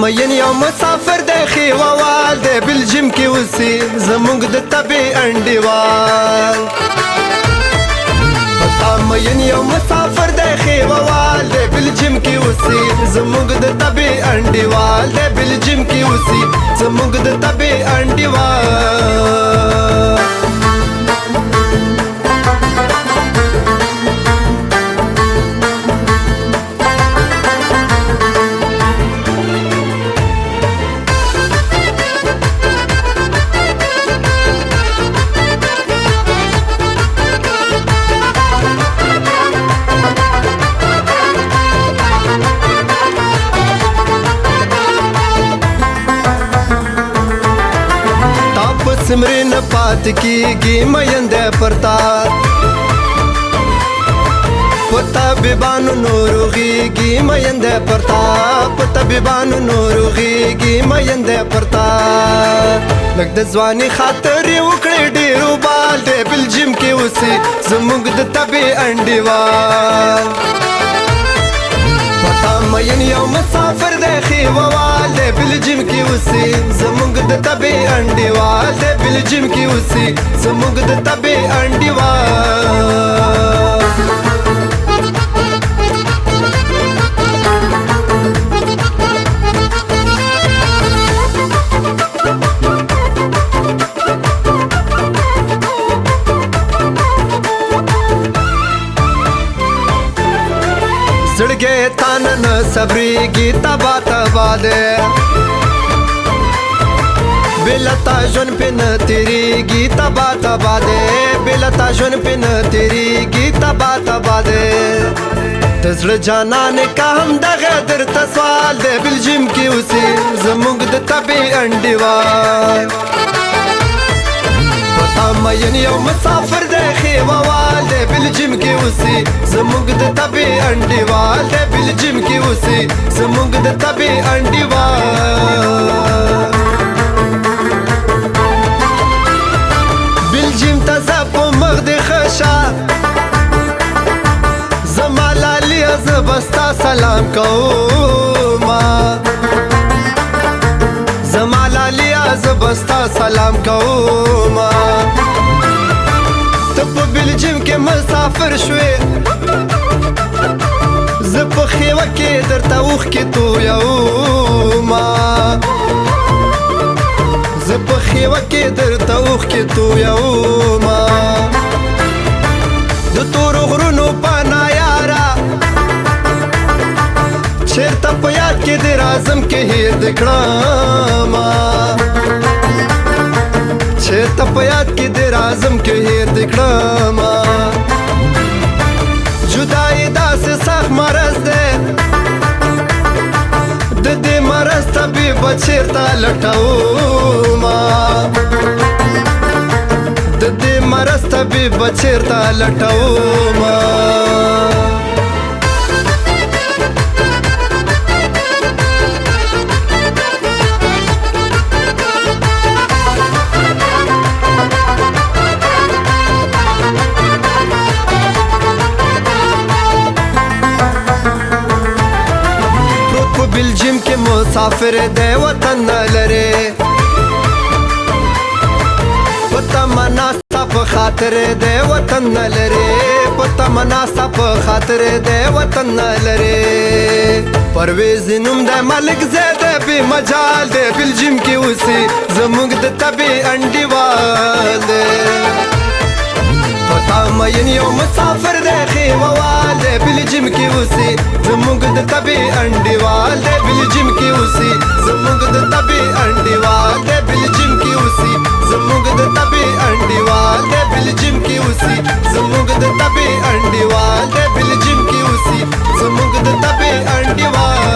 مین یو مسافر دی خیووال دی بلجیم کې اوسي زمونږ د طبې انډیوال مین یو مسافر دی خیووال دی بلجیم کې اوسي زمونږ د طبې انډیوال دی بلجیم کې اوسي زمونږ د طبې انډیوال سمرین پات کیږي مینده پرتا پتا بیبانو نوروغیږي مینده پرتا پتا بیبانو نوروغیږي مینده پرتا لږ د ځواني خاطر وکړې ډېرو بال دی بلجیم کې اوسي زموږ د طبې انډیوال مین یو مسافر دی خیووال دی بلجیم کې اوسي زموږ د طبې انډیوال دی بلجیم کې اوسي زموږ د طبې انډیوال زړګی تان نه صبرېږي تبا تبا دی بېلتا ژوند پې نه تېرېږي تبا تبا دی بېلتا ژوند پې نه تېرېږي تبا تبا دی د زړه جانانې که هم دغه درته سوال دی بلجیم کې اوسي زموږ د طبې انډیوال مین یو مسافر دی خیووال دی بلجیم کې اوسي زموږ د طبې انډیوال دی بلجیم کې اوسي زموږ د طبې انډیوال بلجیم ته زه په مخ دې ښه شه زما لاليه زه به ستا سلام کومه زما لاليه زه به ستا سلام کومه ته په بلجیم کې مسافر شوې زه په خیوه کې درته اوښکې تویومه زه په خیوه کې درته اوښکې تویومه د تورو غرونو پناه یاره چېرته په یاد کې دې راځم کې هېر دې کړمه چېرته په یاد کې دې راځم کې هېر دې کړمه جدایي داسې سخت مرض دی د دې مرض طبیب به چېرته لټومه د دې مرض طبیب به چېرته لټومه بلجیم کې مسافر دی وطن نه لري پته مناستا په خاطر دی وطن نه لري پته مناستا په خاطر دی وطن نه لري پرویز نوم دی ملک زید بې مجال دی بلجیم کې اوسي زموږ د طبې انډیوال دی مین یو مسافر دی خیووال دی بلجیم کې اوسي زموږ د طبې انډیوال دی بلجیم کې اوسي زموږ د طبې انډیوال دی بلجیم کې اوسي زموږ د طبې انډیوال دی بلجیم کې اوسي زموږ د طبې انډیوال دی بلجیم کې اوسي زموږ د طبې انډیوال